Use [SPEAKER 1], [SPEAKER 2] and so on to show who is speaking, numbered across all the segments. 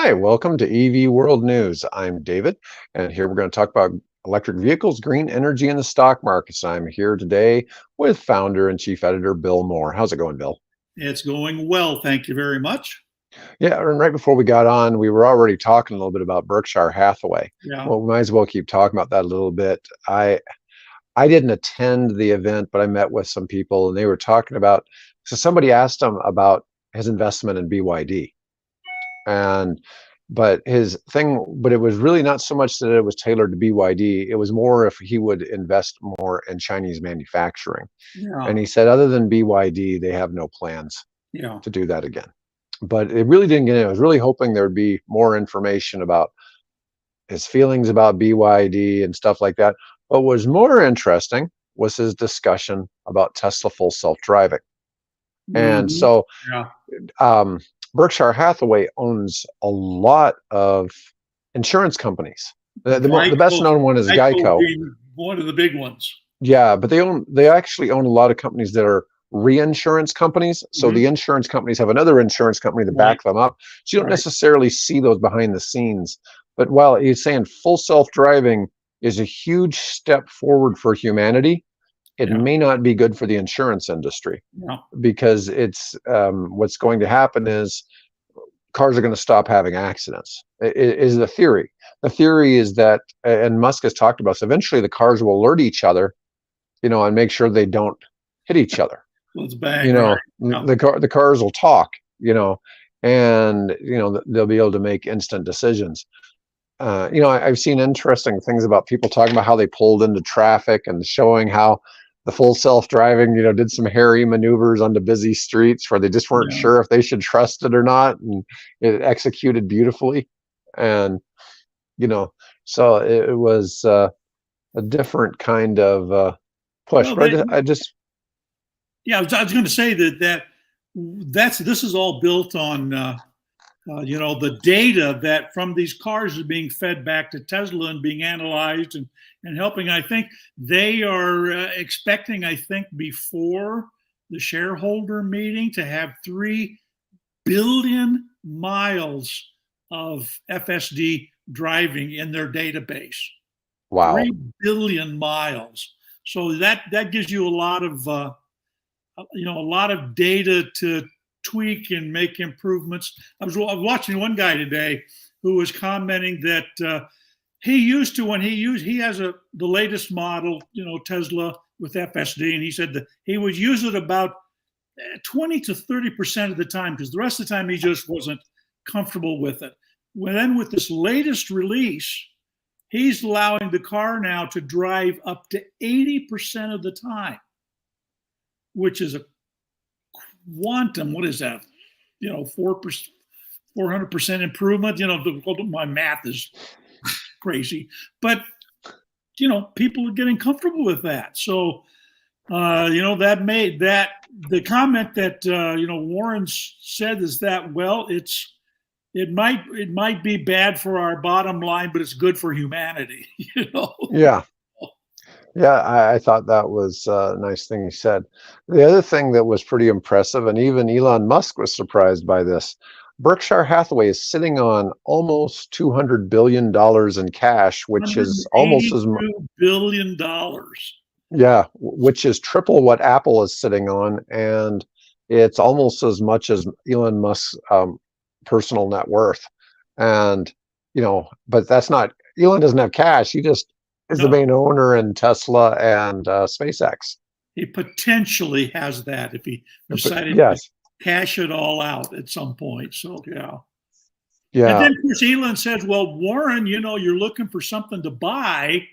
[SPEAKER 1] Hi, welcome to EV World News. I'm David, and here we're going to talk about electric vehicles, green energy, and the stock markets. I'm here today with founder and chief editor Bill Moore. How's it going, Bill?
[SPEAKER 2] It's going well. Thank you very much.
[SPEAKER 1] Yeah, and right before we got on, we were already talking a little bit about Berkshire Hathaway.
[SPEAKER 2] Yeah.
[SPEAKER 1] Well, we might as well keep talking about that a little bit. I didn't attend the event, but I met with some people, and they were talking about. So somebody asked him about his investment in BYD. And but it was really not so much that it was tailored to BYD. It was more if he would invest more in Chinese manufacturing.
[SPEAKER 2] Yeah.
[SPEAKER 1] And he said, other than BYD, they have no plans
[SPEAKER 2] Yeah.
[SPEAKER 1] to do that again. But it really didn't get in. I was really hoping there would be more information about his feelings about BYD and stuff like that. What was more interesting was his discussion about Tesla full self-driving. And so
[SPEAKER 2] Yeah.
[SPEAKER 1] Berkshire Hathaway owns a lot of insurance companies. The best known one is Geico.
[SPEAKER 2] Being one of the big ones.
[SPEAKER 1] Yeah, but they actually own a lot of companies that are reinsurance companies. So the insurance companies have another insurance company to back them up. So you don't necessarily see those behind the scenes. But while he's saying full self-driving is a huge step forward for humanity, it may not be good for the insurance industry because it's what's going to happen is cars are going to stop having accidents. Is the theory. The theory is that, and Musk has talked about this, eventually the cars will alert each other, and make sure they don't hit each other.
[SPEAKER 2] Let's bang.
[SPEAKER 1] The cars will talk, and they'll be able to make instant decisions. I've seen interesting things about people talking about how they pulled into traffic and showing how the full self-driving, did some hairy maneuvers on the busy streets where they just weren't sure if they should trust it or not, and it executed beautifully. And so it was a different kind of push. But I was
[SPEAKER 2] going to say this is all built on the data that from these cars is being fed back to Tesla and being analyzed and helping. I think they are expecting, before the shareholder meeting to have 3 billion miles of FSD driving in their database.
[SPEAKER 1] Wow.
[SPEAKER 2] 3 billion miles. So that gives you a lot of data to tweak and make improvements. I was watching one guy today who was commenting that he has the latest model, Tesla with FSD, and he said that he would use it about 20 to 30% of the time because the rest of the time he just wasn't comfortable with it. Then with this latest release, he's allowing the car now to drive up to 80% of the time, which is a quantum. What is that? 400% improvement. My math is crazy, but people are getting comfortable with that. So that made that the comment that Warren said is that it might be bad for our bottom line, but it's good for humanity.
[SPEAKER 1] Yeah, I thought that was a nice thing he said. The other thing that was pretty impressive, and even Elon Musk was surprised by this, Berkshire Hathaway is sitting on almost $200 billion in cash, which is almost as much.
[SPEAKER 2] $2 billion.
[SPEAKER 1] Yeah, which is triple what Apple is sitting on, and it's almost as much as Elon Musk's personal net worth. And but that's not, Elon doesn't have cash. He just is the main owner in Tesla and SpaceX.
[SPEAKER 2] He potentially has that if he decided to cash it all out at some point. So yeah. And then of course Elon says, "Well, Warren, you're looking for something to buy.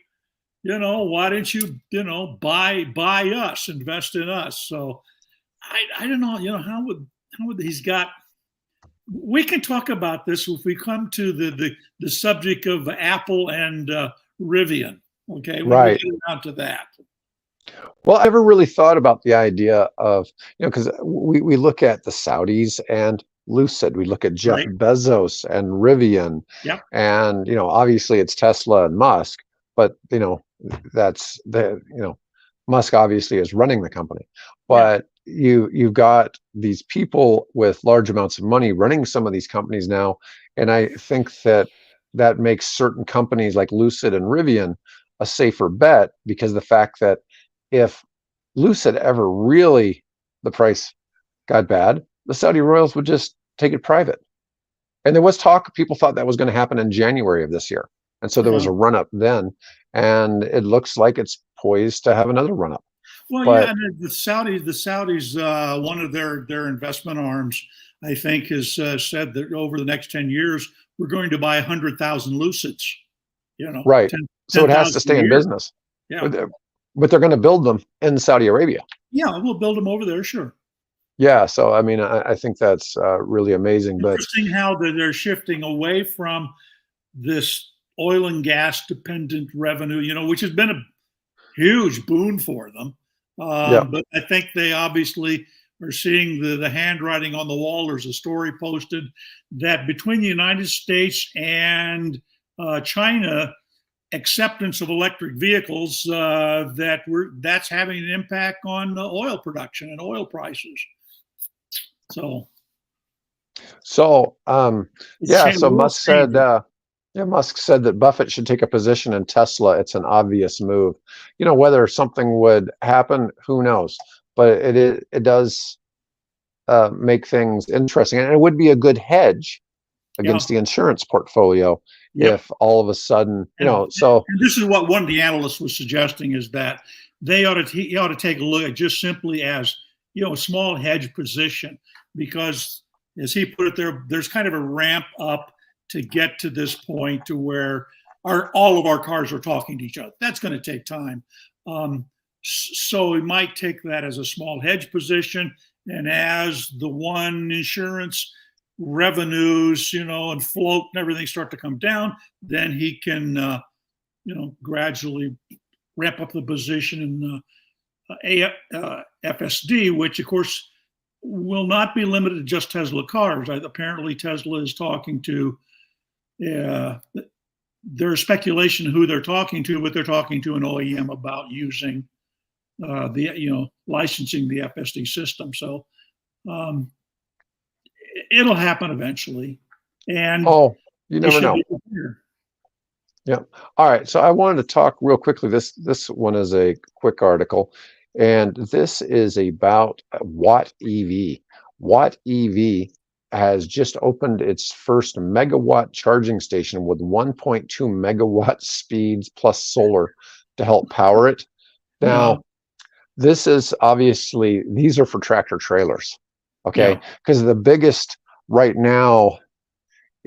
[SPEAKER 2] Why don't you, buy us, invest in us?" So I don't know. How would he's got. We can talk about this if we come to the subject of Apple and Rivian. Okay,
[SPEAKER 1] right.
[SPEAKER 2] We get down to that.
[SPEAKER 1] Well, I never really thought about the idea of, because we look at the Saudis and Lucid, we look at Jeff Bezos and Rivian, and obviously it's Tesla and Musk, but that's Musk obviously is running the company, but you've got these people with large amounts of money running some of these companies now, and I think that makes certain companies like Lucid and Rivian a safer bet, because the fact that if Lucid ever really, the price got bad, the Saudi royals would just take it private. And there was talk, people thought that was going to happen in January of this year. And so there was a run up then, and it looks like it's poised to have another run up.
[SPEAKER 2] Well,
[SPEAKER 1] But
[SPEAKER 2] yeah, and the Saudis, one of their investment arms, I think, has said that over the next 10 years, we're going to buy 100,000 Lucids.
[SPEAKER 1] right.
[SPEAKER 2] 10,
[SPEAKER 1] So it has to
[SPEAKER 2] 10,000
[SPEAKER 1] stay
[SPEAKER 2] a
[SPEAKER 1] in
[SPEAKER 2] year.
[SPEAKER 1] business.
[SPEAKER 2] Yeah.
[SPEAKER 1] But they're going to build them in Saudi Arabia.
[SPEAKER 2] Yeah, we'll build them over there, sure.
[SPEAKER 1] Yeah. So, I mean, I think that's really amazing. But
[SPEAKER 2] Interesting how they're shifting away from this oil and gas dependent revenue, which has been a huge boon for them.
[SPEAKER 1] yeah,
[SPEAKER 2] But I think they obviously are seeing the handwriting on the wall. There's a story posted that between the United States and China, acceptance of electric vehicles, that's having an impact on oil production and oil prices. So
[SPEAKER 1] yeah. So
[SPEAKER 2] Musk said,
[SPEAKER 1] Musk said that Buffett should take a position in Tesla. It's an obvious move. Whether something would happen, who knows? But it does make things interesting, and it would be a good hedge against the insurance portfolio if all of a sudden, So
[SPEAKER 2] and this is what one of the analysts was suggesting, is that he ought to take a look at just simply as a small hedge position, because as he put it, there's kind of a ramp up to get to this point to where all of our cars are talking to each other. That's going to take time. So we might take that as a small hedge position, and as the one insurance revenues, and float and everything start to come down, then he can, gradually ramp up the position in FSD, which of course will not be limited to just Tesla cars. Apparently Tesla is talking to, there's speculation who they're talking to, but they're talking to an OEM about using licensing the FSD system. So it'll happen eventually. And
[SPEAKER 1] you never know. Yeah. All right. So I wanted to talk real quickly. This one is a quick article, and this is about Watt EV. Watt EV has just opened its first megawatt charging station with 1.2 megawatt speeds plus solar to help power it. Now, this is obviously, these are for tractor trailers, okay? Because the biggest right now,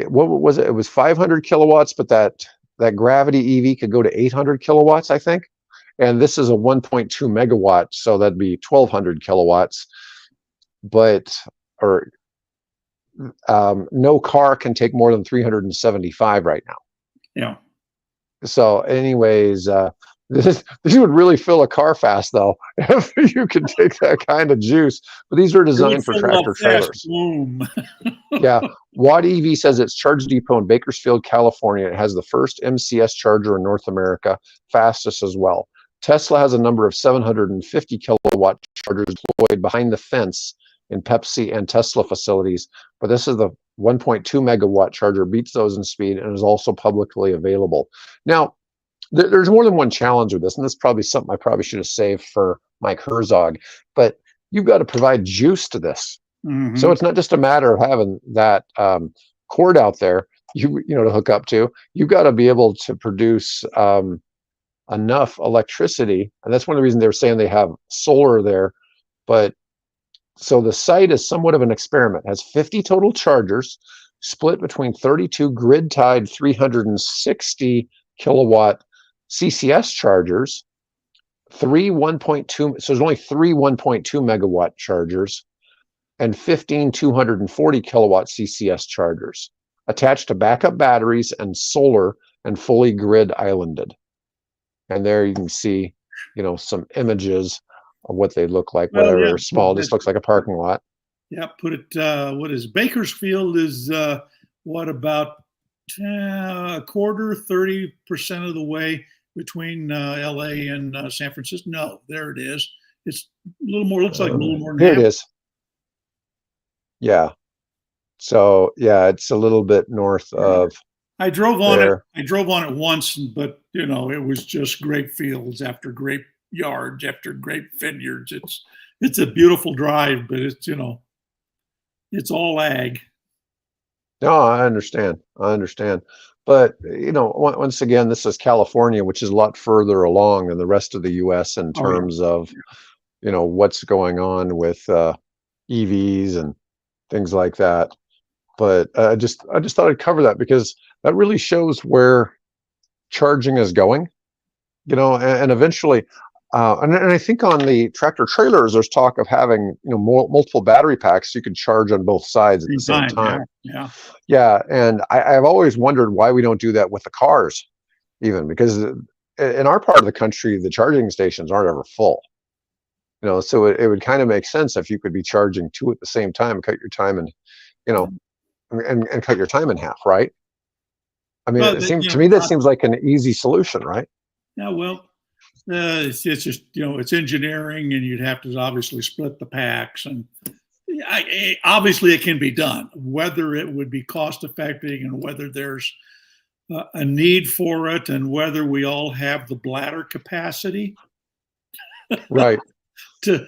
[SPEAKER 1] what was it? It was 500 kilowatts, but that Gravity EV could go to 800 kilowatts, I think. And this is a 1.2 megawatt, so that'd be 1,200 kilowatts. But no car can take more than 375 right now.
[SPEAKER 2] Yeah.
[SPEAKER 1] So, anyways, this would really fill a car fast, though, if you could take that kind of juice. But these are designed for tractor trailers. Yeah. Watt EV says its charge depot in Bakersfield, California. It has the first MCS charger in North America, fastest as well. Tesla has a number of 750 kilowatt chargers deployed behind the fence in Pepsi and Tesla facilities, but this is the 1.2 megawatt charger, beats those in speed, and is also publicly available. Now, there's more than one challenge with this, and this is probably something I probably should have saved for Mike Herzog, but you've got to provide juice to this. Mm-hmm. So it's not just a matter of having that cord out there, to hook up to. You've got to be able to produce enough electricity, and that's one of the reasons they were saying they have solar there. But so the site is somewhat of an experiment. It has 50 total chargers split between 32 grid-tied 360 kilowatt CCS chargers, three 1.2, so there's only three 1.2 megawatt chargers, and 15 240 kilowatt CCS chargers attached to backup batteries and solar and fully grid islanded. And there you can see, some images of what they look like, whatever, small, just looks like a parking lot.
[SPEAKER 2] Yeah, what is Bakersfield is, about a quarter, 30% of the way between LA and San Francisco. No, there it is. It's a little more, looks like a little more than
[SPEAKER 1] Here it
[SPEAKER 2] half.
[SPEAKER 1] is. Yeah. So yeah, it's a little bit north of
[SPEAKER 2] I drove on it.
[SPEAKER 1] there.
[SPEAKER 2] I drove on it once, but it was just grape fields after grape yards after grape vineyards. It's a beautiful drive, but it's all ag.
[SPEAKER 1] No, I understand. I understand. But, once again, this is California, which is a lot further along than the rest of the US in
[SPEAKER 2] Oh yeah,
[SPEAKER 1] terms of, what's going on with EVs and things like that. But I just thought I'd cover that because that really shows where charging is going, and eventually, and I think on the tractor trailers, there's talk of having, multiple battery packs so you can charge on both sides at the
[SPEAKER 2] same
[SPEAKER 1] same
[SPEAKER 2] time. Yeah,
[SPEAKER 1] time.
[SPEAKER 2] yeah.
[SPEAKER 1] Yeah, and I've always wondered why we don't do that with the cars, even because in our part of the country, the charging stations aren't ever full. So it would kind of make sense if you could be charging two at the same time, cut your time and you know and cut your time in half, right? I mean,
[SPEAKER 2] Well,
[SPEAKER 1] it seems to me that seems like an easy solution, right?
[SPEAKER 2] yeah. Well, it's just it's engineering, and you'd have to obviously split the packs, and obviously it can be done. Whether it would be cost effective, and whether there's a need for it, and whether we all have the bladder capacity
[SPEAKER 1] Right.
[SPEAKER 2] to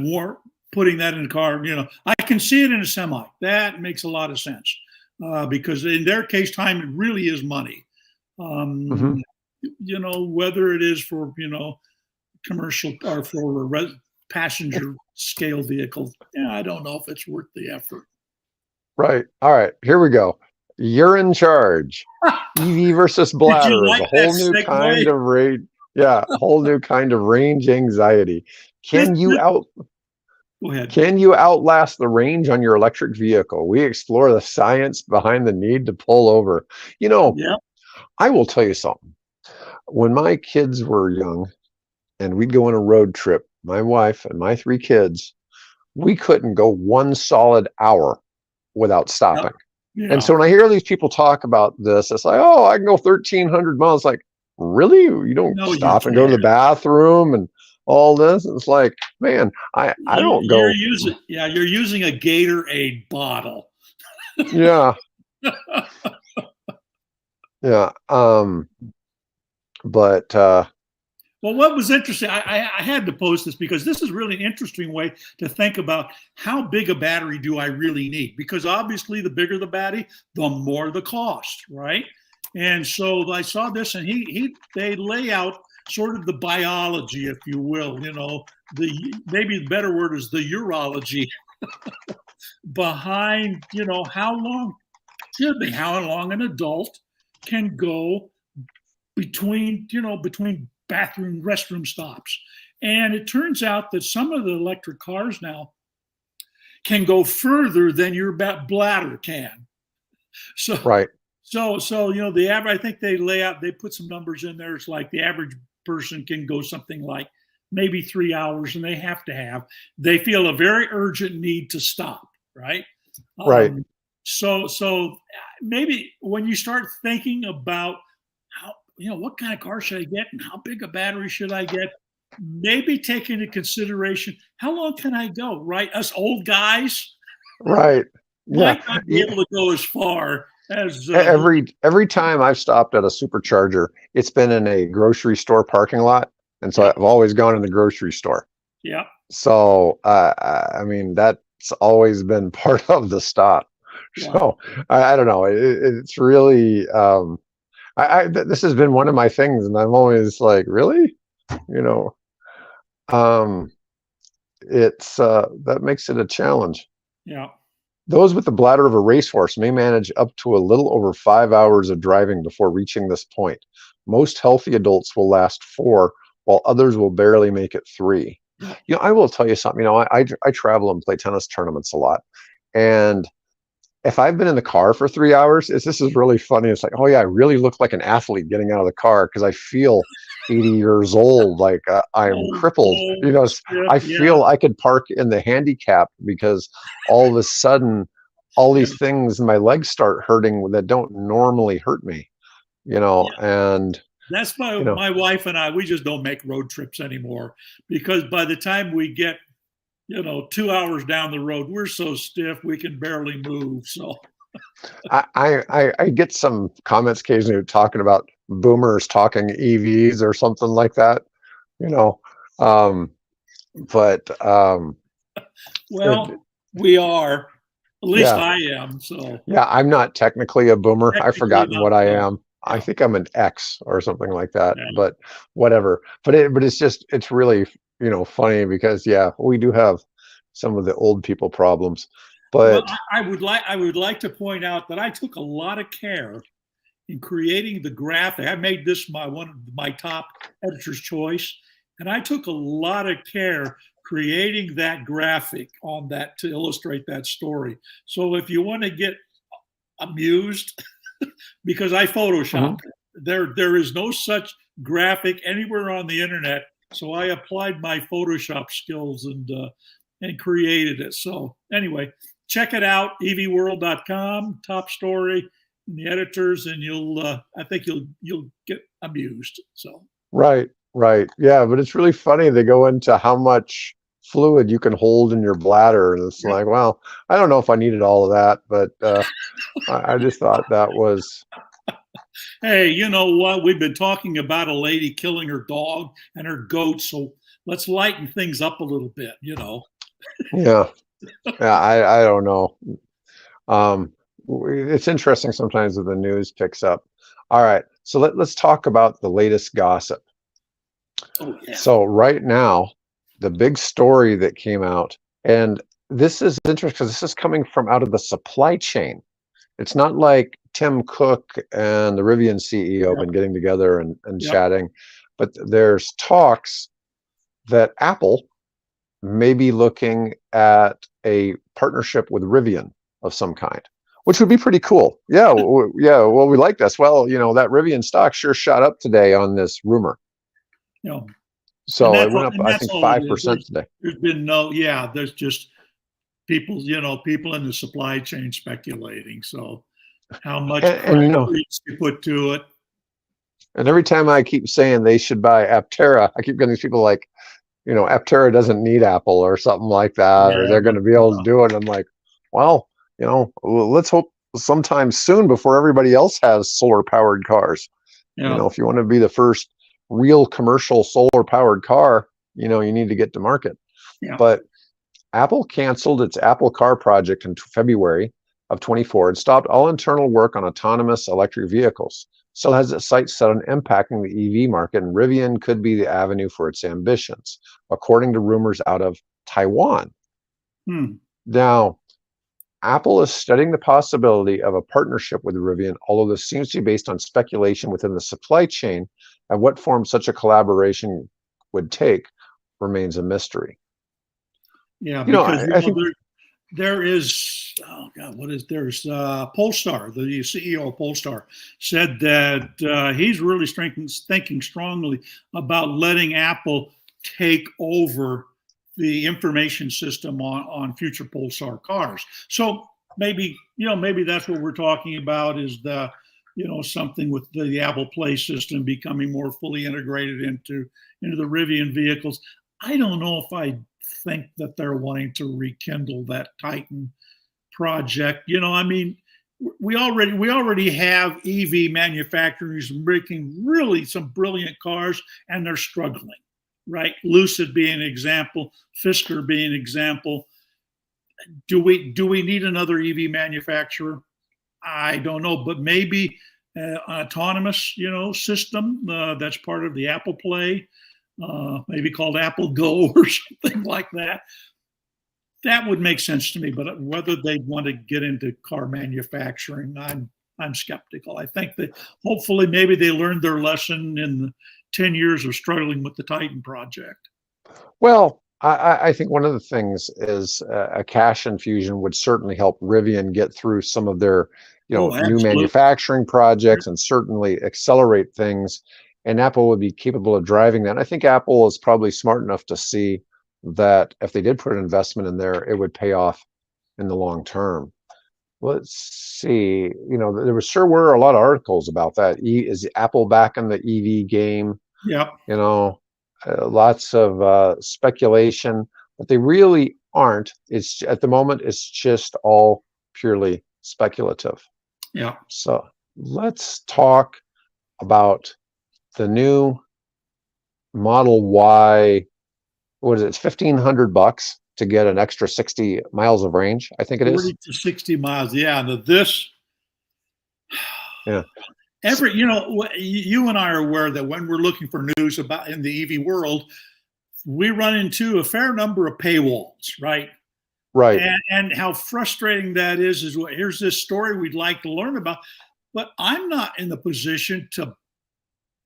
[SPEAKER 2] warrant putting that in a car. I can see it in a semi. That makes a lot of sense because in their case, time really is money.
[SPEAKER 1] Hmm.
[SPEAKER 2] Whether it is for commercial or for a passenger scale vehicle, I don't know if it's worth the effort.
[SPEAKER 1] Right. All right. Here we go. You're in charge. EV versus
[SPEAKER 2] Did you
[SPEAKER 1] bladder is
[SPEAKER 2] like
[SPEAKER 1] a
[SPEAKER 2] that
[SPEAKER 1] whole new
[SPEAKER 2] segue?
[SPEAKER 1] kind of range. Yeah, a whole new kind of range anxiety.
[SPEAKER 2] This,
[SPEAKER 1] Can you out
[SPEAKER 2] go ahead.
[SPEAKER 1] can you outlast the range on your electric vehicle? We explore the science behind the need to pull over.
[SPEAKER 2] Yeah.
[SPEAKER 1] I will tell you something. When my kids were young and we'd go on a road trip, my wife and my three kids, we couldn't go one solid hour without stopping.
[SPEAKER 2] Yeah.
[SPEAKER 1] And so when I hear these people talk about this, it's like, oh, I can go 1,300 miles. Like, really? You don't
[SPEAKER 2] No, you
[SPEAKER 1] stop and go to the
[SPEAKER 2] can't.
[SPEAKER 1] bathroom and all this? It's like, man, I don't go.
[SPEAKER 2] You're using a Gatorade bottle.
[SPEAKER 1] Yeah. Yeah. But
[SPEAKER 2] Well, what was interesting, I had to post this because this is really an interesting way to think about how big a battery do I really need? Because obviously, the bigger the battery, the more the cost, right? And so I saw this, and they lay out sort of the biology, if you will. Maybe the better word is the urology behind how long an adult can go between bathroom restroom stops. And it turns out that some of the electric cars now can go further than your bladder can. So
[SPEAKER 1] right.
[SPEAKER 2] the average, I think they put some numbers in there. It's like the average person can go something like maybe 3 hours, and they feel a very urgent need to stop, right?
[SPEAKER 1] Right.
[SPEAKER 2] So maybe when you start thinking about how, what kind of car should I get and how big a battery should I get, maybe take into consideration how long can I go, right? Us old guys,
[SPEAKER 1] Right.
[SPEAKER 2] might
[SPEAKER 1] Yeah.
[SPEAKER 2] not be able to go as far as
[SPEAKER 1] Every time I've stopped at a supercharger, it's been in a grocery store parking lot, and so
[SPEAKER 2] Yeah.
[SPEAKER 1] I've always gone in the grocery store.
[SPEAKER 2] Yeah.
[SPEAKER 1] So I mean that's always been part of the stop.
[SPEAKER 2] Yeah.
[SPEAKER 1] So I don't know. It's really this has been one of my things, and I'm always like, really, it's that makes it a challenge.
[SPEAKER 2] Yeah.
[SPEAKER 1] Those with the bladder of a racehorse may manage up to a little over 5 hours of driving before reaching this point. Most healthy adults will last 4, while others will barely make it 3. I will tell you something. I travel and play tennis tournaments a lot, and if I've been in the car for 3 hours, this is really funny. It's like, oh yeah, I really look like an athlete getting out of the car because I feel 80 years old, like I'm crippled. I feel I could park in the handicap because all of a sudden, all these things in my legs start hurting that don't normally hurt me. And
[SPEAKER 2] That's
[SPEAKER 1] You know,
[SPEAKER 2] my wife and I. We just don't make road trips anymore because by the time we get 2 hours down the road, we're so stiff we can barely move. So
[SPEAKER 1] I get some comments occasionally talking about boomers talking EVs or something like that. You know, um, but
[SPEAKER 2] well, we are. At least
[SPEAKER 1] yeah,
[SPEAKER 2] I am. So
[SPEAKER 1] yeah. I'm not technically a boomer. I've
[SPEAKER 2] technically
[SPEAKER 1] forgotten
[SPEAKER 2] not.
[SPEAKER 1] what I
[SPEAKER 2] No.
[SPEAKER 1] am. I
[SPEAKER 2] Yeah.
[SPEAKER 1] think I'm an X or something like that.
[SPEAKER 2] Yeah.
[SPEAKER 1] But whatever. But it's really funny because yeah, we do have some of the old people problems.
[SPEAKER 2] Well,
[SPEAKER 1] But
[SPEAKER 2] I would like to point out that I took a lot of care in creating the graphic. I made this one of my top editor's choice, and I took a lot of care creating that graphic on that to illustrate that story. So if you want to get amused, because I
[SPEAKER 1] mhm,
[SPEAKER 2] photoshopped it, there is no such graphic anywhere on the internet. So I applied my Photoshop skills and created it. So anyway, check it out, evworld.com, top story, and the editors, and I think you'll get amused. So
[SPEAKER 1] right, right. Yeah, but it's really funny. They go into how much fluid you can hold in your bladder, and it's
[SPEAKER 2] yeah.
[SPEAKER 1] like, well, I don't know if I needed all of that, but I just thought that was,
[SPEAKER 2] Hey, you know what? We've been talking about a lady killing her dog and her goat, so let's lighten things up a little bit.
[SPEAKER 1] yeah, yeah. I don't know. Um, it's interesting sometimes that the news picks up. All right, so let's talk about the latest gossip.
[SPEAKER 2] Oh yeah.
[SPEAKER 1] So right now, the big story that came out, and this is interesting because this is coming from out of the supply chain. It's not like Tim Cook and the Rivian CEO have
[SPEAKER 2] Yep.
[SPEAKER 1] been getting together and
[SPEAKER 2] Yep.
[SPEAKER 1] chatting, but there's talks that Apple may be looking at a partnership with Rivian of some kind, which would be pretty cool. Yeah, yeah. Well, we like this. Well, that Rivian stock sure shot up today on this rumor.
[SPEAKER 2] You know,
[SPEAKER 1] So it went up,
[SPEAKER 2] and
[SPEAKER 1] I
[SPEAKER 2] that's
[SPEAKER 1] think,
[SPEAKER 2] all it is.
[SPEAKER 1] 5% today.
[SPEAKER 2] There's been there's just people in the supply chain speculating. So how much
[SPEAKER 1] And
[SPEAKER 2] credence you put to it?
[SPEAKER 1] and every time I keep saying they should buy Aptera, I keep getting these people like, Aptera doesn't need Apple or something like that, or
[SPEAKER 2] Yeah,
[SPEAKER 1] they're going to be able to do it. I'm like, well, let's hope sometime soon before everybody else has solar powered cars.
[SPEAKER 2] yeah,
[SPEAKER 1] If you want to be the first real commercial solar powered car, you need to get to market.
[SPEAKER 2] yeah.
[SPEAKER 1] But Apple canceled its Apple Car project in February of 24 and stopped all internal work on autonomous electric vehicles. Still has its sights set on impacting the EV market, and Rivian could be the avenue for its ambitions, according to rumors out of Taiwan.
[SPEAKER 2] Hmm.
[SPEAKER 1] Now, Apple is studying the possibility of a partnership with Rivian, although this seems to be based on speculation within the supply chain, and what form such a collaboration would take remains a mystery.
[SPEAKER 2] Yeah, because
[SPEAKER 1] I think,
[SPEAKER 2] there is, oh God, there's Polestar, the CEO of Polestar said that he's really thinking strongly about letting Apple take over the information system on future Polestar cars. So maybe that's what we're talking about is something with the Apple Play system becoming more fully integrated into the Rivian vehicles. I don't know if I think that they're wanting to rekindle that Titan project. I mean, we already have EV manufacturers making really some brilliant cars, and they're struggling, right? Lucid being an example, Fisker being an example. Do we need another EV manufacturer? I don't know, but maybe an autonomous, system that's part of the Apple Play, maybe called Apple Go or something like that. That would make sense to me, but whether they want to get into car manufacturing, I'm skeptical. I think that hopefully maybe they learned their lesson in the 10 years of struggling with the Titan project.
[SPEAKER 1] well, I think one of the things is a cash infusion would certainly help Rivian get through some of their,
[SPEAKER 2] Oh,
[SPEAKER 1] new
[SPEAKER 2] absolutely.
[SPEAKER 1] manufacturing projects and certainly accelerate things. And Apple would be capable of driving that. And I think Apple is probably smart enough to see that if they did put an investment in there, it would pay off in the long term. let's see. There was sure were a lot of articles about that. Is Apple back in the EV game?
[SPEAKER 2] Yep.
[SPEAKER 1] You know, lots of speculation, but they really aren't. It's at the moment, it's just all purely speculative.
[SPEAKER 2] Yeah.
[SPEAKER 1] So let's talk about the new Model Y. What is it? It's $1,500 to get an extra 60 miles of range, I think it
[SPEAKER 2] 40
[SPEAKER 1] is.
[SPEAKER 2] to 60 miles. Yeah. Now this,
[SPEAKER 1] Yeah.
[SPEAKER 2] you and I are aware that when we're looking for news about in the EV world, we run into a fair number of paywalls, right?
[SPEAKER 1] Right.
[SPEAKER 2] And how frustrating that is what here's this story we'd like to learn about, but I'm not in the position to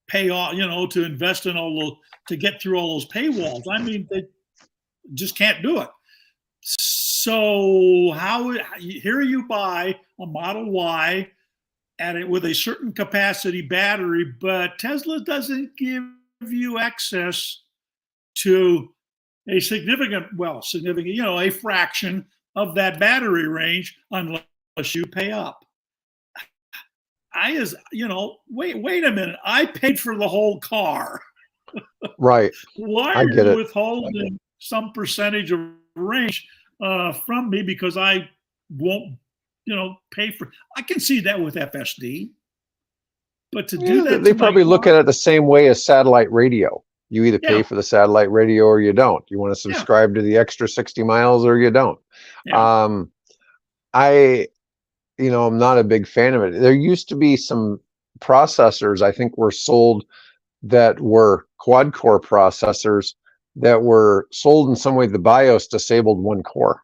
[SPEAKER 2] pay all, to invest in all those, to get through all those paywalls. I mean, they just can't do it. So here you buy a Model Y at it with a certain capacity battery, but Tesla doesn't give you access to a significant, a fraction of that battery range unless you pay up. Wait a minute. I paid for the whole car.
[SPEAKER 1] Right.
[SPEAKER 2] Why
[SPEAKER 1] I
[SPEAKER 2] are
[SPEAKER 1] get
[SPEAKER 2] you
[SPEAKER 1] it.
[SPEAKER 2] withholding some percentage of range from me because I won't, pay for? I can see that with FSD, but to do that,
[SPEAKER 1] They probably look at it the same way as satellite radio. You either pay for the satellite radio or you don't. You want to subscribe to the extra 60 miles or you don't.
[SPEAKER 2] Yeah.
[SPEAKER 1] I'm not a big fan of it. There used to be some processors I think were sold that were quad core processors that were sold in some way. The BIOS disabled one core.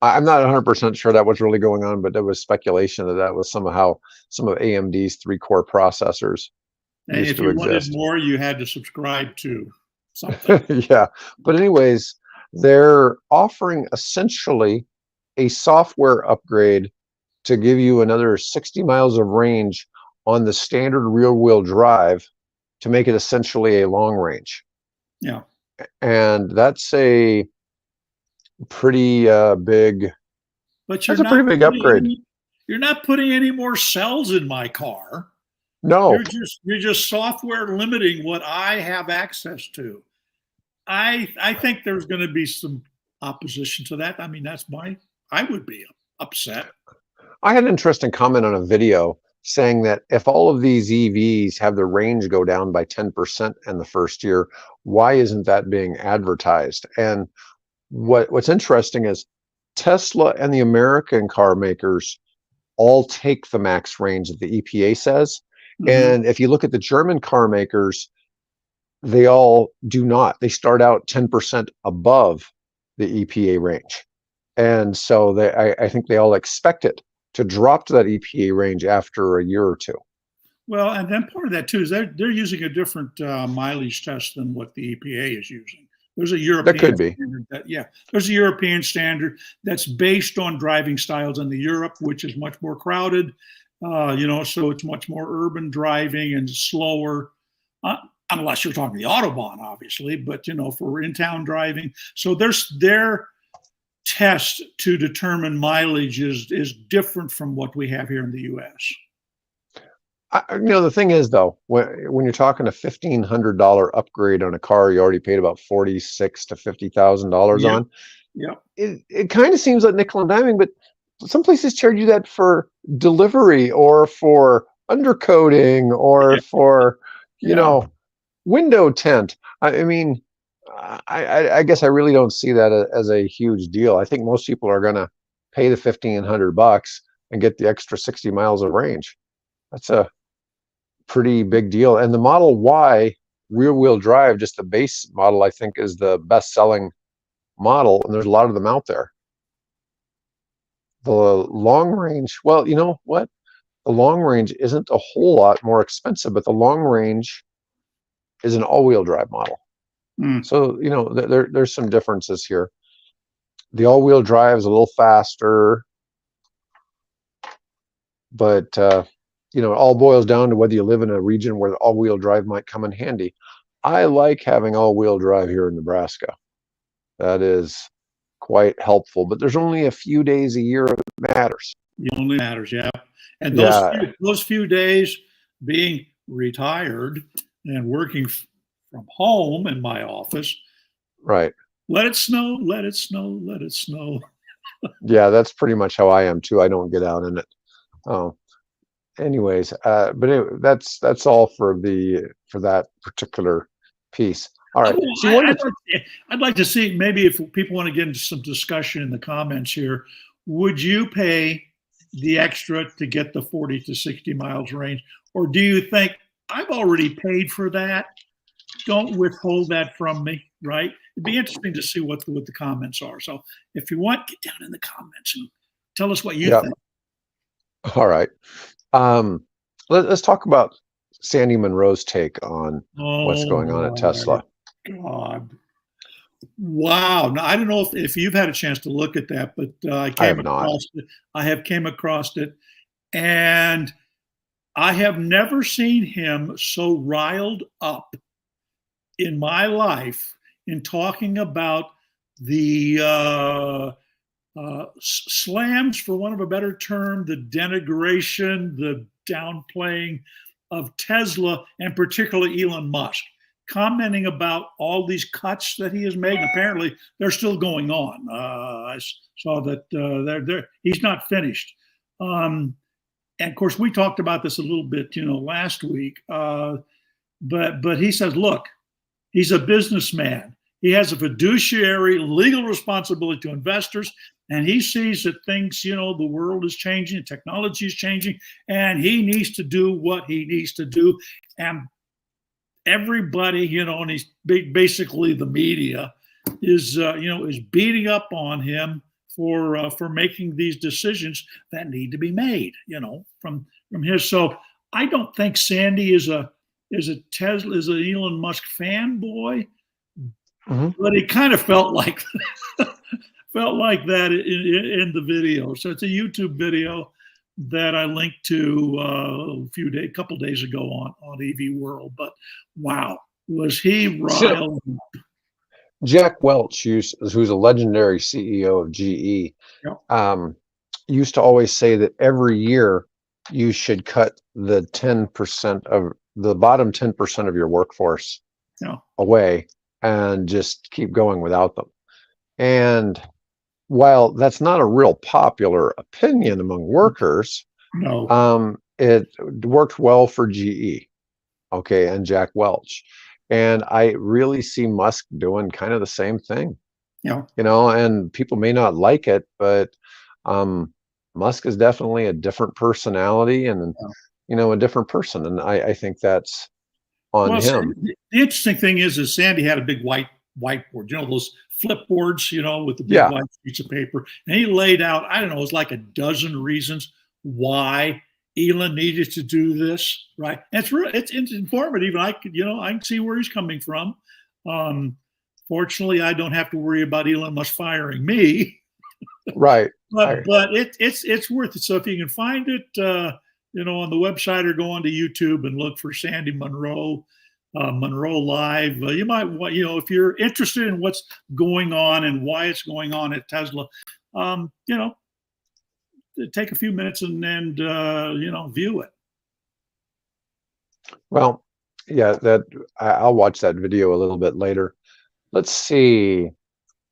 [SPEAKER 1] I'm not 100% sure that was really going on, but there was speculation that was somehow some of AMD's 3-core processors.
[SPEAKER 2] And if you wanted more, you had to subscribe to something.
[SPEAKER 1] Yeah. But anyways, they're offering essentially a software upgrade to give you another 60 miles of range on the standard rear-wheel drive to make it essentially a long range.
[SPEAKER 2] Yeah.
[SPEAKER 1] And that's a pretty big.
[SPEAKER 2] But
[SPEAKER 1] that's a pretty big upgrade.
[SPEAKER 2] You're not putting any more cells in my car.
[SPEAKER 1] No.
[SPEAKER 2] You're just software limiting what I have access to. I think there's going to be some opposition to that. I mean, I would be upset.
[SPEAKER 1] I had an interesting comment on a video saying that if all of these EVs have their range go down by 10% in the first year, why isn't that being advertised? And what's interesting is Tesla and the American car makers all take the max range that the EPA says. Mm-hmm. And if you look at the German car makers, they all do not. They start out 10% above the EPA range. And so I think they all expect it to drop to that EPA range after a year or two.
[SPEAKER 2] Well, and then part of that too is they're using a different mileage test than what the EPA is using. There's a European
[SPEAKER 1] that could be.
[SPEAKER 2] standard there's a European standard that's based on driving styles in the Europe, which is much more crowded. So it's much more urban driving and slower, unless you're talking the Autobahn, obviously. But for in-town driving, so their test to determine mileage is different from what we have here in the U.S.
[SPEAKER 1] The thing is, though, when you're talking a $1,500 upgrade on a car, you already paid about $46,000 to $50,000 on.
[SPEAKER 2] Yeah,
[SPEAKER 1] it kind of seems like nickel and diming, but some places charge you that for delivery or for undercoating or for window tint. I mean, I guess I really don't see that as a huge deal. I think most people are going to pay the $1,500 and get the extra 60 miles of range. That's a pretty big deal. And the Model Y rear-wheel drive, just the base model, I think is the best-selling model, and there's a lot of them out there. The long range, well, you know what? The long range isn't a whole lot more expensive, but the long range is an all-wheel drive model. So, there's some differences here. The all-wheel drive is a little faster, but it all boils down to whether you live in a region where the all-wheel drive might come in handy. I like having all-wheel drive here in Nebraska. That is quite helpful. But there's only a few days a year that matters.
[SPEAKER 2] It only matters, yeah. And
[SPEAKER 1] Yeah,
[SPEAKER 2] those few days being retired and working from home in my office,
[SPEAKER 1] right.
[SPEAKER 2] let it snow, let it snow, let it snow.
[SPEAKER 1] Yeah, that's pretty much how I am too. I don't get out in it. Oh, anyways, but anyway, that's all for that particular piece. All right. So you wanted to,
[SPEAKER 2] I'd like to see, maybe if people want to get into some discussion in the comments here, would you pay the extra to get the 40 to 60 miles range? Or do you think I've already paid for that? Don't withhold that from me, right? It'd be interesting to see what the comments are. So if you want, get down in the comments and tell us what you
[SPEAKER 1] yeah.
[SPEAKER 2] think.
[SPEAKER 1] All right. Let's talk about Sandy Munro's take on what's
[SPEAKER 2] Oh
[SPEAKER 1] going on at Tesla.
[SPEAKER 2] God. Wow. Now, I don't know if you've had a chance to look at that, but I
[SPEAKER 1] have not.
[SPEAKER 2] came across it, and I have never seen him so riled up in my life in talking about the slams, for want of a better term, the denigration, the downplaying of Tesla, and particularly Elon Musk, commenting about all these cuts that he has made. And apparently, they're still going on. I saw that he's not finished. And of course, we talked about this a little bit, last week. But he says, look, he's a businessman. He has a fiduciary legal responsibility to investors, and he sees that things, the world is changing, technology is changing, and he needs to do what he needs to do. And everybody, and he's basically the media is beating up on him for making these decisions that need to be made, from his. So I don't think Sandy is an Elon Musk fanboy. Mm-hmm. But it kind of felt like that in the video. So it's a YouTube video that I linked to a couple days ago on EV World. But wow, was he riled?
[SPEAKER 1] Jack Welch, who's a legendary CEO of GE, used to always say that every year you should cut the 10% of the bottom 10% of your workforce away and just keep going without them. And while that's not a real popular opinion among workers, it worked well for GE, and Jack Welch. And I really see Musk doing kind of the same thing. And people may not like it, but Musk is definitely a different personality and a different person. And I think that's on him.
[SPEAKER 2] The interesting thing is Sandy had a big whiteboard, those flip boards, with the big white sheets of paper. And he laid out, I don't know, it was like a dozen reasons why Elon needed to do this, right? And it's informative. I can see where he's coming from. Fortunately, I don't have to worry about Elon Musk firing me.
[SPEAKER 1] Right.
[SPEAKER 2] But it's worth it. So if you can find it, on the website, or go onto YouTube and look for Sandy Munro Live. You might want, if you're interested in what's going on and why it's going on at Tesla, take a few minutes and view it.
[SPEAKER 1] Well, I'll watch that video a little bit later. Let's see.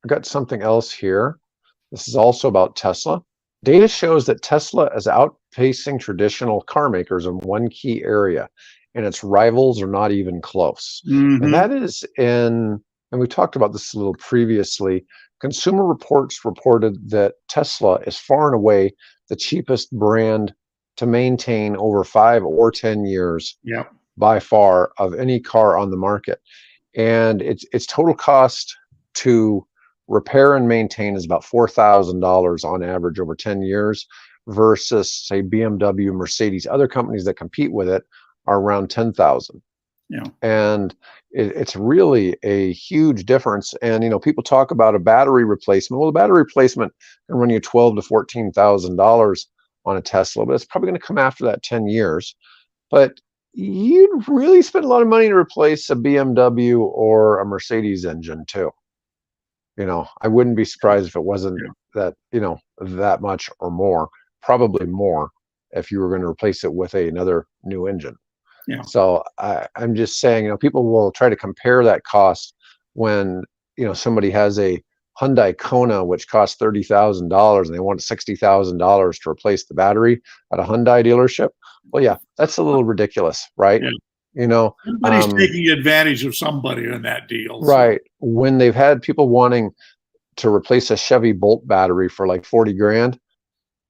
[SPEAKER 1] I got something else here. This is also about Tesla. Data shows that Tesla is outpacing traditional car makers in one key area, and its rivals are not even close. Mm-hmm. And that is and we talked about this a little previously, Consumer Reports reported that Tesla is far and away the cheapest brand to maintain over 5 or 10 years by far of any car on the market. And its total cost to repair and maintain is about $4,000 on average over 10 years versus, say, BMW, Mercedes, other companies that compete with it are around 10,000. And it's really a huge difference. And, people talk about a battery replacement. Well, a battery replacement can run you $12,000 to $14,000 on a Tesla, but it's probably going to come after that 10 years. But you'd really spend a lot of money to replace a BMW or a Mercedes engine too. I wouldn't be surprised if it wasn't that, that much or more, probably more, if you were going to replace it with another new engine.
[SPEAKER 2] Yeah.
[SPEAKER 1] So I'm just saying, people will try to compare that cost when, somebody has a Hyundai Kona, which costs $30,000 and they want $60,000 to replace the battery at a Hyundai dealership. Well, yeah, that's a little ridiculous, right?
[SPEAKER 2] Yeah. Somebody's taking advantage of somebody in that deal.
[SPEAKER 1] Right. So. When they've had people wanting to replace a Chevy Bolt battery for like 40 grand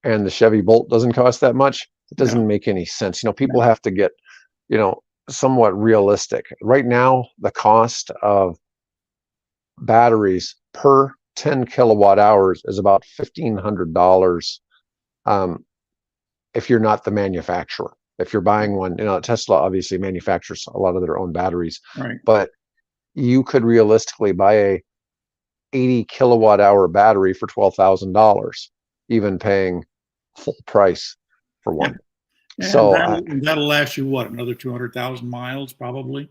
[SPEAKER 1] and the Chevy Bolt doesn't cost that much, it doesn't make any sense. People have to get, somewhat realistic. Right now, the cost of batteries per 10 kilowatt hours is about $1,500 if you're not the manufacturer. If you're buying one, Tesla obviously manufactures a lot of their own batteries,
[SPEAKER 2] right.
[SPEAKER 1] But you could realistically buy a 80 kilowatt hour battery for $12,000, even paying full price for one.
[SPEAKER 2] And
[SPEAKER 1] so
[SPEAKER 2] that'll last you another 200,000 miles probably.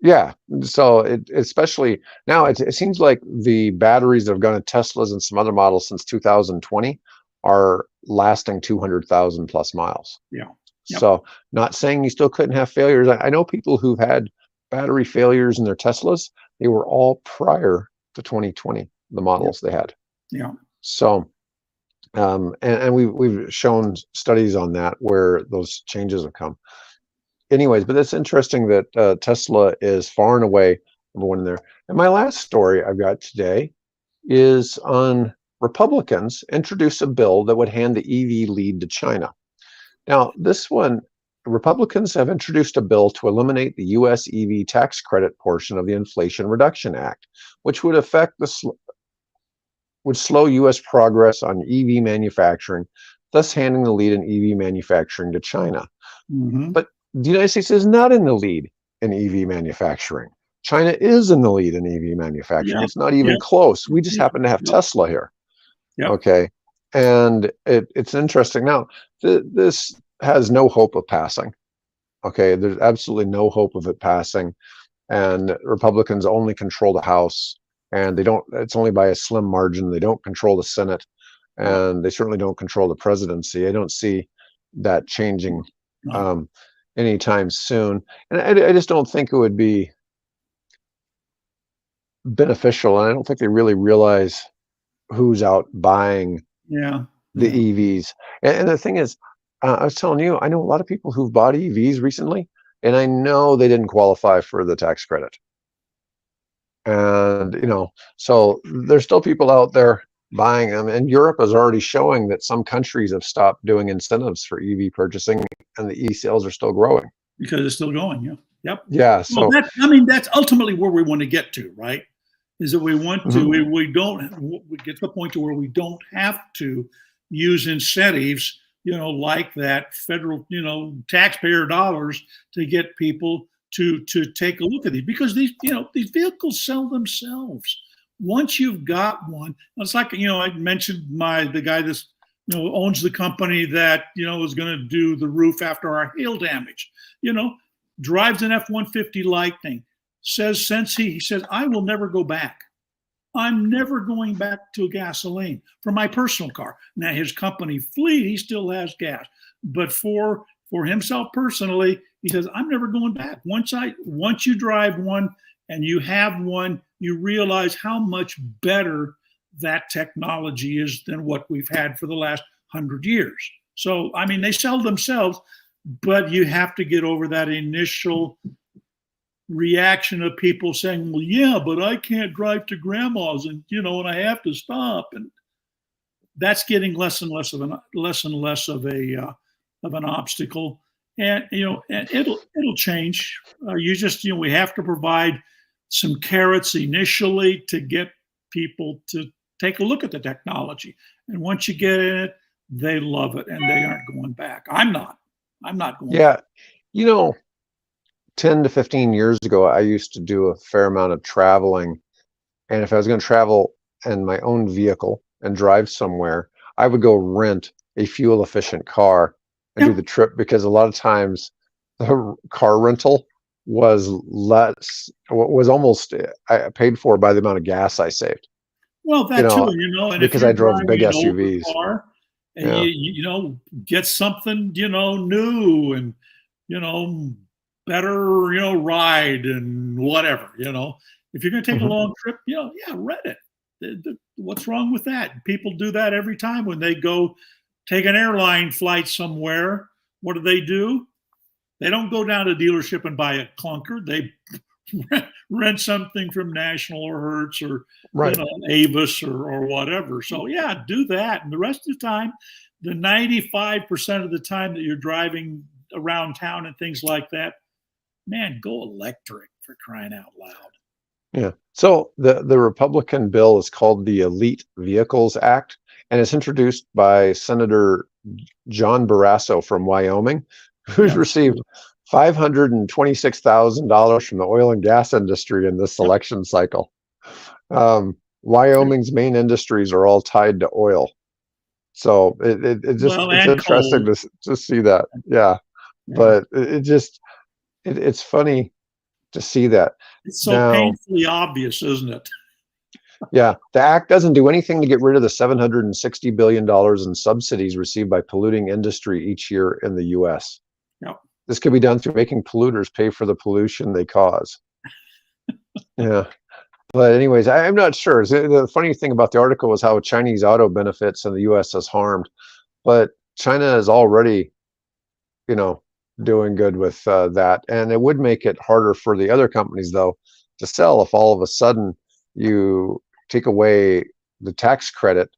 [SPEAKER 1] Yeah. So especially now, it seems like the batteries that have gone to Teslas and some other models since 2020 are lasting 200,000 plus miles.
[SPEAKER 2] Yeah.
[SPEAKER 1] Yep. So not saying you still couldn't have failures. I know people who've had battery failures in their Teslas. They were all prior to 2020, the models they had.
[SPEAKER 2] Yeah.
[SPEAKER 1] So, and we've shown studies on that where those changes have come. Anyways, but it's interesting that Tesla is far and away number one in there. And my last story I've got today is on Republicans introduce a bill that would hand the EV lead to China. Now, this one, Republicans have introduced a bill to eliminate the U.S. EV tax credit portion of the Inflation Reduction Act, which would would slow U.S. progress on EV manufacturing, thus handing the lead in EV manufacturing to China.
[SPEAKER 2] Mm-hmm.
[SPEAKER 1] But the United States is not in the lead in EV manufacturing. China is in the lead in EV manufacturing. It's not even close. We just happen to have Tesla here. Okay. And it's interesting. Now, this has no hope of passing. Okay. There's absolutely no hope of it passing. And Republicans only control the House, and it's only by a slim margin. They don't control the Senate, and they certainly don't control the presidency. I don't see that changing anytime soon. And I just don't think it would be beneficial. And I don't think they really realize who's out buying the EVs. And the thing is, I was telling you, I know a lot of people who've bought EVs recently, and I know they didn't qualify for the tax credit. And, so there's still people out there buying them. And Europe is already showing that some countries have stopped doing incentives for EV purchasing, and the e-sales are still growing.
[SPEAKER 2] Because it's still going, Yep.
[SPEAKER 1] Yeah. So
[SPEAKER 2] that's ultimately where we want to get to, right? Is that we want to, we get to the point to where we don't have to use incentives, like that federal, taxpayer dollars to get people to take a look at these, because these vehicles sell themselves. Once you've got one, it's like, I mentioned the guy that's, owns the company that, is going to do the roof after our hail damage, drives an F-150 Lightning, says he says, I will never go back. I'm never going back to gasoline for my personal car. Now, his company fleet, he still has gas, but for himself personally, he says, I'm never going back. Once you drive one and you have one, you realize how much better that technology is than what we've had for the last 100 years. So, I mean, they sell themselves, but you have to get over that initial reaction of people saying, well, yeah, but I can't drive to grandma's and, and I have to stop. And that's getting less and less of an obstacle. And, and it'll change. We have to provide some carrots initially to get people to take a look at the technology. And once you get in it, they love it and they aren't going back. I'm not going back.
[SPEAKER 1] 10 to 15 years ago, I used to do a fair amount of traveling. And if I was going to travel in my own vehicle and drive somewhere, I would go rent a fuel efficient car and do the trip, because a lot of times the car rental was almost I paid for by the amount of gas I saved.
[SPEAKER 2] Well,
[SPEAKER 1] you
[SPEAKER 2] that too,
[SPEAKER 1] know,
[SPEAKER 2] and if
[SPEAKER 1] because
[SPEAKER 2] you're
[SPEAKER 1] I drove big
[SPEAKER 2] driving an older
[SPEAKER 1] SUVs.
[SPEAKER 2] car and
[SPEAKER 1] Yeah.
[SPEAKER 2] get something, new and, you know, better, ride and whatever, if you're going to take a
[SPEAKER 1] Mhm.
[SPEAKER 2] long trip, yeah, rent it. What's wrong with that? People do that every time when they go take an airline flight somewhere. What do? They don't go down to a dealership and buy a clunker. They rent something from National or Hertz or
[SPEAKER 1] Right.
[SPEAKER 2] Avis or whatever. So yeah, do that. And the rest of the time, the 95% of the time that you're driving around town and things like that, man, go electric, for crying out loud.
[SPEAKER 1] Yeah. So the Republican bill is called the Elite Vehicles Act, and it's introduced by Senator John Barrasso from Wyoming, who's
[SPEAKER 2] Yeah.
[SPEAKER 1] received $526,000 from the oil and gas industry in this
[SPEAKER 2] Yep.
[SPEAKER 1] election cycle. Wyoming's main industries are all tied to oil, so it's
[SPEAKER 2] And
[SPEAKER 1] interesting
[SPEAKER 2] coal.
[SPEAKER 1] to see that. Yeah,
[SPEAKER 2] Yeah.
[SPEAKER 1] but it's funny to see that.
[SPEAKER 2] It's so
[SPEAKER 1] Now,
[SPEAKER 2] painfully obvious, isn't it?
[SPEAKER 1] yeah, the act doesn't do anything to get rid of the $760 billion in subsidies received by polluting industry each year in the US.
[SPEAKER 2] Yep.
[SPEAKER 1] This could be done through making polluters pay for the pollution they cause. Yeah. But anyways, I'm not sure. The funny thing about the article was how Chinese auto benefits and the US is harmed. But China is already, doing good with that. And it would make it harder for the other companies, though, to sell if all of a sudden you take away the tax credit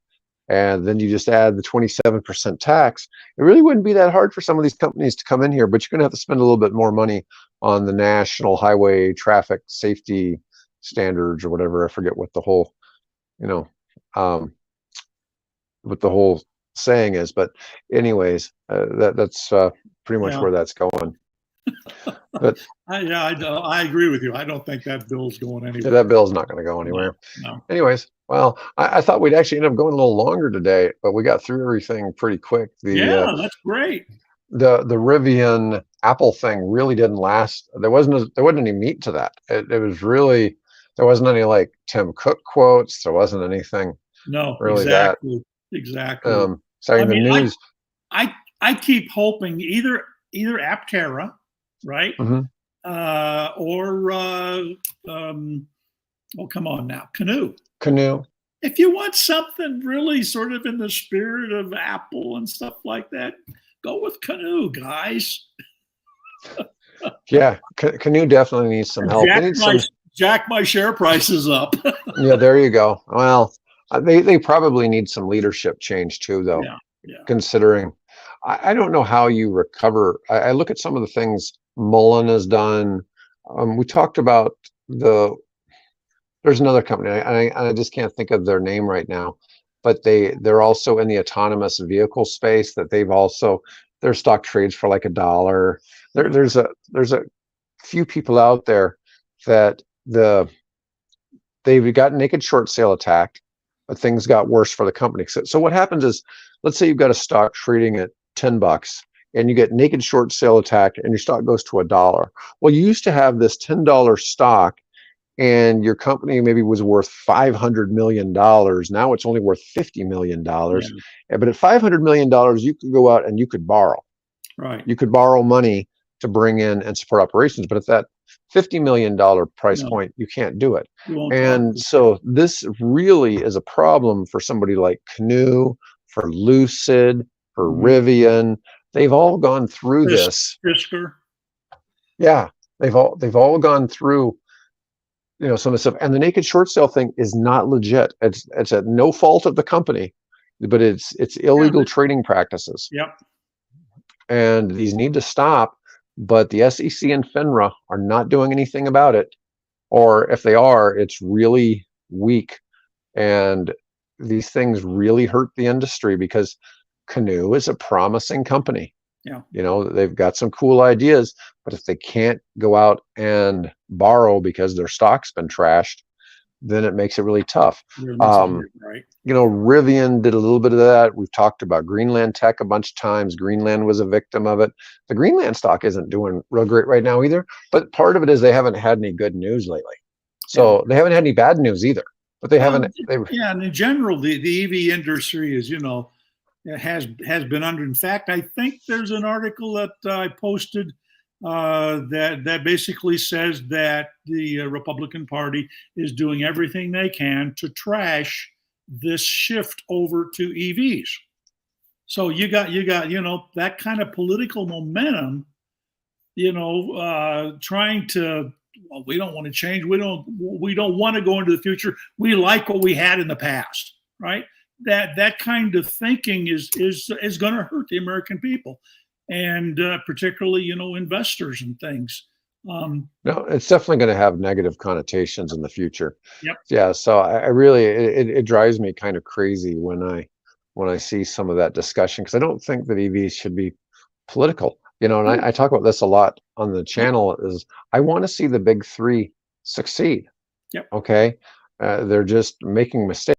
[SPEAKER 1] and then you just add the 27% tax. It really wouldn't be that hard for some of these companies to come in here, but you're going to have to spend a little bit more money on the national highway traffic safety standards or whatever. I forget what the whole, what the whole saying is, but anyways, that's pretty much where that's going. But
[SPEAKER 2] I agree with you. I don't think that bill's going anywhere.
[SPEAKER 1] that bill's not going to go anywhere.
[SPEAKER 2] No.
[SPEAKER 1] Anyways, well, I thought we'd actually end up going a little longer today, but we got through everything pretty quick.
[SPEAKER 2] That's great.
[SPEAKER 1] The Rivian Apple thing really didn't last. There wasn't any meat to that. It was really, there wasn't any like Tim Cook quotes. There wasn't anything.
[SPEAKER 2] No,
[SPEAKER 1] really
[SPEAKER 2] exactly.
[SPEAKER 1] Sorry, the news.
[SPEAKER 2] I keep hoping either Aptera, right?
[SPEAKER 1] Mm-hmm.
[SPEAKER 2] Come on now, Canoe. If you want something really sort of in the spirit of Apple and stuff like that, go with Canoe, guys.
[SPEAKER 1] Yeah, Canoe definitely needs some help.
[SPEAKER 2] Jack my share prices up.
[SPEAKER 1] Yeah, there you go. Well, they probably need some leadership change too, though.
[SPEAKER 2] Yeah.
[SPEAKER 1] Considering, I don't know how you recover. I look at some of the things Mullen has done. We talked about there's another company, I just can't think of their name right now, but they're also in the autonomous vehicle space. That their stock trades for like $1. There's a few people out there that they've got naked short sale attacked, but things got worse for the company. So what happens is, let's say you've got a stock trading at $10 and you get naked short sale attack and your stock goes to $1. Well, you used to have this $10 stock and your company maybe was worth $500 million. Now it's only worth $50 million. Yeah. But at $500 million, you could go out and you could borrow.
[SPEAKER 2] Right.
[SPEAKER 1] You could borrow money to bring in and support operations. But at that $50 million price point, you can't do it. And so this really is a problem for somebody like Canoe, for Lucid, for Rivian. They've all gone through this.
[SPEAKER 2] Fisker.
[SPEAKER 1] Yeah, they've all gone through, some of the stuff. And the naked short sale thing is not legit. It's at no fault of the company, but it's illegal trading practices.
[SPEAKER 2] Yep.
[SPEAKER 1] And these need to stop. But the SEC and FINRA are not doing anything about it, or if they are, it's really weak. And these things really hurt the industry because Canoe is a promising company.
[SPEAKER 2] Yeah.
[SPEAKER 1] They've got some cool ideas, but if they can't go out and borrow because their stock's been trashed, then it makes it really tough.
[SPEAKER 2] Right.
[SPEAKER 1] Rivian did a little bit of that. We've talked about Greenland Tech a bunch of times. Greenland was a victim of it. The Greenland stock isn't doing real great right now either, but part of it is they haven't had any good news lately. So they haven't had any bad news either. but they
[SPEAKER 2] Well,
[SPEAKER 1] haven't.
[SPEAKER 2] yeah, and in general, the EV industry is, has been under. In fact, I think there's an article that I posted that basically says that the Republican Party is doing everything they can to trash this shift over to EVs. So you got that kind of political momentum, trying to. Well, we don't want to change. We don't want to go into the future. We like what we had in the past, right? That kind of thinking is going to hurt the American people, and particularly investors and things.
[SPEAKER 1] No, it's definitely going to have negative connotations in the future.
[SPEAKER 2] Yep.
[SPEAKER 1] Yeah. So I really it drives me kind of crazy when I see some of that discussion, because I don't think that EVs should be political. And I talk about this a lot on the channel. Is I want to see the big three succeed.
[SPEAKER 2] Yep.
[SPEAKER 1] Okay. They're just making mistakes.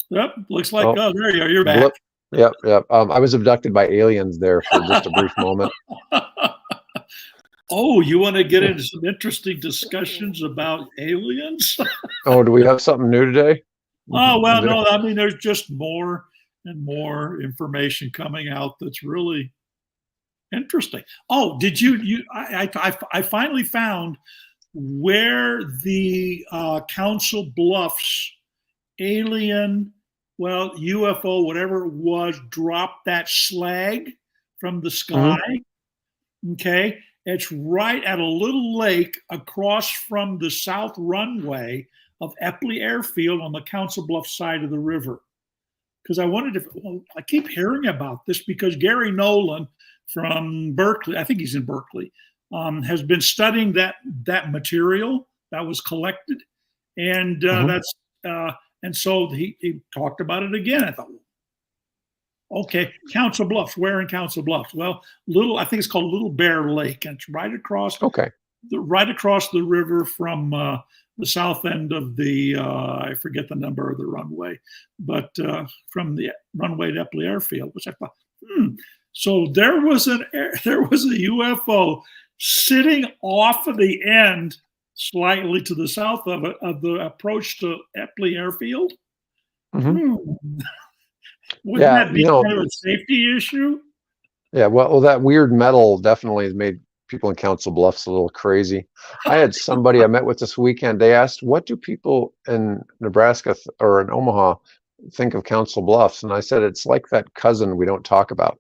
[SPEAKER 2] Yep. Looks like there you are. You're back.
[SPEAKER 1] Blip. Yep. I was abducted by aliens there for just a brief moment.
[SPEAKER 2] Oh, you want to get into some interesting discussions about aliens?
[SPEAKER 1] Oh, do we have something new today?
[SPEAKER 2] Oh, well, no. I mean, there's just more and more information coming out that's really interesting. Oh, did I finally found where the Council Bluffs alien, UFO, whatever it was, dropped that slag from the sky. Mm-hmm. Okay. It's right at a little lake across from the south runway of Epley Airfield on the Council Bluffs side of the river. Because I keep hearing about this because Gary Nolan from Berkeley, I think he's in Berkeley, has been studying that material that was collected, and and so he talked about it again. I thought, okay, Council Bluffs, where in Council Bluffs? Well, I think it's called Little Bear Lake, and it's right across the river from the south end of the I forget the number of the runway, but from the runway to Epley Airfield, which I thought, so there was a UFO sitting off of the end, slightly to the south of the approach to Epley Airfield. Mm-hmm. Wouldn't that be kind of a safety issue?
[SPEAKER 1] Yeah, well, that weird metal definitely has made people in Council Bluffs a little crazy. I had somebody I met with this weekend. They asked, what do people in Nebraska or in Omaha think of Council Bluffs? And I said, it's like that cousin we don't talk about.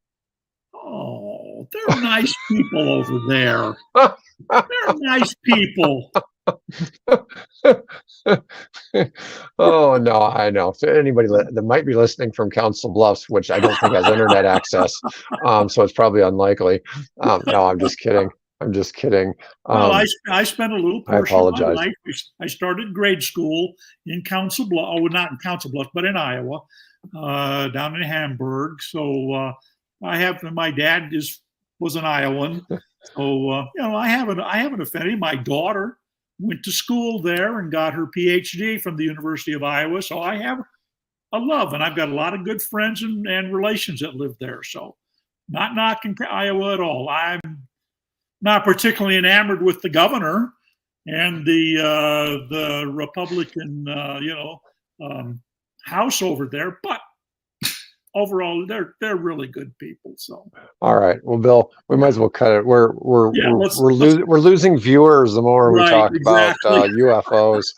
[SPEAKER 2] Oh, they're nice people over there. They're nice people.
[SPEAKER 1] Oh, no, I know. If anybody that might be listening from Council Bluffs, which I don't think has internet access, so it's probably unlikely. No, I'm just kidding.
[SPEAKER 2] Well, I spent a little portion of my life. I started grade school in Council Bluffs. Oh, not in Council Bluffs, but in Iowa, down in Hamburg. So my dad was an Iowan. So I have an affinity. My daughter went to school there and got her PhD from the University of Iowa. So I have a love, and I've got a lot of good friends and relations that live there. So not knocking Iowa at all. I'm not particularly enamored with the governor and the Republican, House over there, but overall, they're really good people. So,
[SPEAKER 1] all right, well, Bill, we might as well cut it. We're losing viewers the more we talk about UFOs.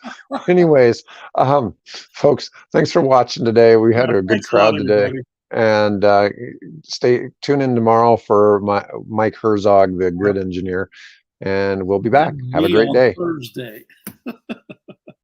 [SPEAKER 1] Anyways, folks, thanks for watching today. We had a good crowd today, and tune in tomorrow for Mike Herzog, the grid engineer, and we'll be back. Have a great day.
[SPEAKER 2] Thursday.